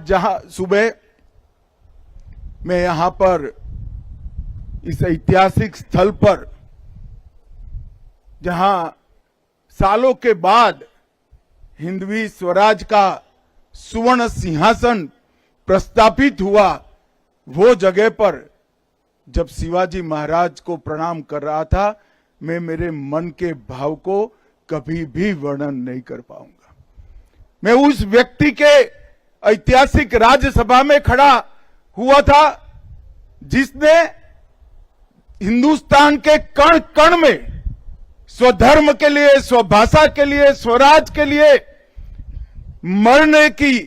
जहां सुबह मैं यहां पर इस ऐतिहासिक स्थल पर जहां सालों के बाद हिंदवी स्वराज का सुवर्ण सिंहासन प्रस्थापित हुआ, वो जगह पर जब शिवाजी महाराज को प्रणाम कर रहा था, मैं मेरे मन के भाव को कभी भी वर्णन नहीं कर पाऊंगा। मैं उस व्यक्ति के ऐतिहासिक राज्यसभा में खड़ा हुआ था जिसने हिंदुस्तान के कण कण में स्वधर्म के लिए, स्वभाषा के लिए, स्वराज के लिए मरने की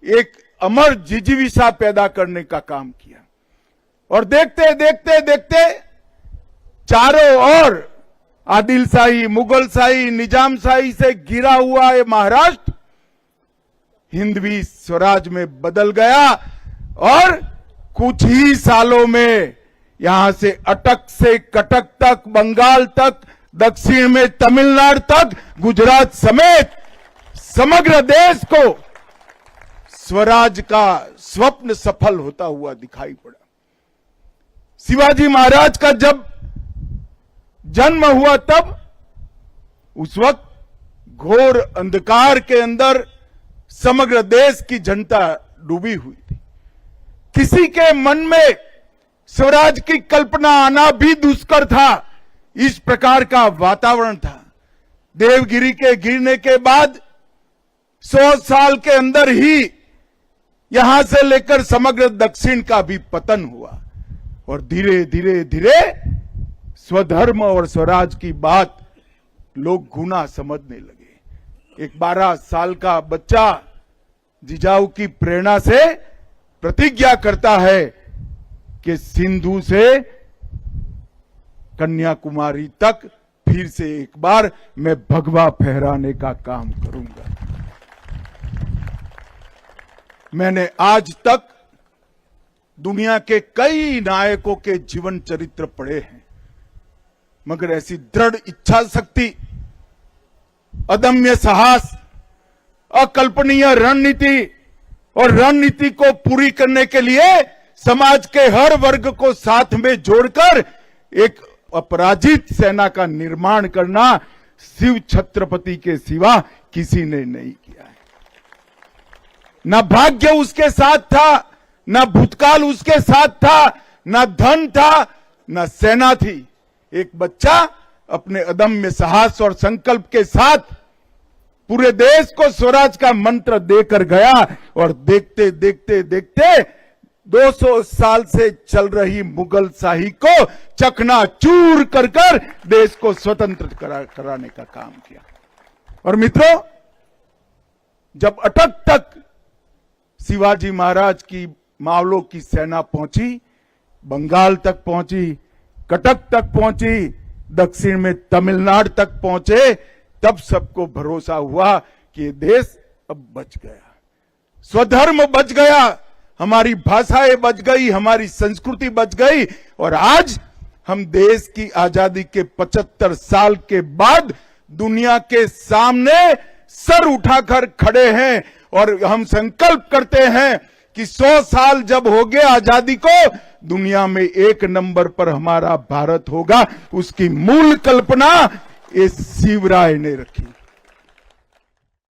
एक अमर जिजीविषा पैदा करने का काम किया। और देखते देखते देखते चारों ओर आदिलशाही, मुगलशाही, निजामशाही से घिरा हुआ ये महाराष्ट्र हिंदवी स्वराज में बदल गया और कुछ ही सालों में यहां से अटक से कटक तक, बंगाल तक, दक्षिण में तमिलनाडु तक, गुजरात समेत समग्र देश को स्वराज का स्वप्न सफल होता हुआ दिखाई पड़ा। शिवाजी महाराज का जब जन्म हुआ तब उस वक्त घोर अंधकार के अंदर समग्र देश की जनता डूबी हुई थी। किसी के मन में स्वराज की कल्पना आना भी दुष्कर था। इस प्रकार का वातावरण था। देवगिरी के गिरने के बाद 100 साल के अंदर ही यहां से लेकर समग्र दक्षिण का भी पतन हुआ और धीरे धीरे धीरे स्वधर्म और स्वराज की बात लोग गुना समझने लगे। एक 12 साल का बच्चा जिजाऊ की प्रेरणा से प्रतिज्ञा करता है कि सिंधु से कन्याकुमारी तक फिर से एक बार मैं भगवा फहराने का काम करूंगा। मैंने आज तक दुनिया के कई नायकों के जीवन चरित्र पढ़े हैं, मगर ऐसी दृढ़ इच्छा शक्ति, अदम्य साहस, अकल्पनीय रणनीति और रणनीति को पूरी करने के लिए समाज के हर वर्ग को साथ में जोड़कर एक अपराजित सेना का निर्माण करना शिव छत्रपति के सिवा किसी ने नहीं किया है। न भाग्य उसके साथ था, न भूतकाल उसके साथ था, न धन था, न सेना थी। एक बच्चा अपने अदम्य साहस और संकल्प के साथ पूरे देश को स्वराज का मंत्र देकर गया और देखते देखते देखते 200 साल से चल रही मुगल शाही को चकनाचूर कर कर देश को स्वतंत्र कराने का काम किया। और मित्रों, जब अटक तक शिवाजी महाराज की मावलों की सेना पहुंची, बंगाल तक पहुंची, कटक तक पहुंची, दक्षिण में तमिलनाडु तक पहुंचे, तब सबको भरोसा हुआ कि ये देश अब बच गया, स्वधर्म बच गया, हमारी भाषाएं बच गई, हमारी संस्कृति बच गई। और आज हम देश की आजादी के 75 साल के बाद दुनिया के सामने सर उठाकर खड़े हैं और हम संकल्प करते हैं कि 100 साल जब हो गए आजादी को, दुनिया में 1 नंबर पर हमारा भारत होगा। उसकी मूल कल्पना इस शिवराय ने रखी।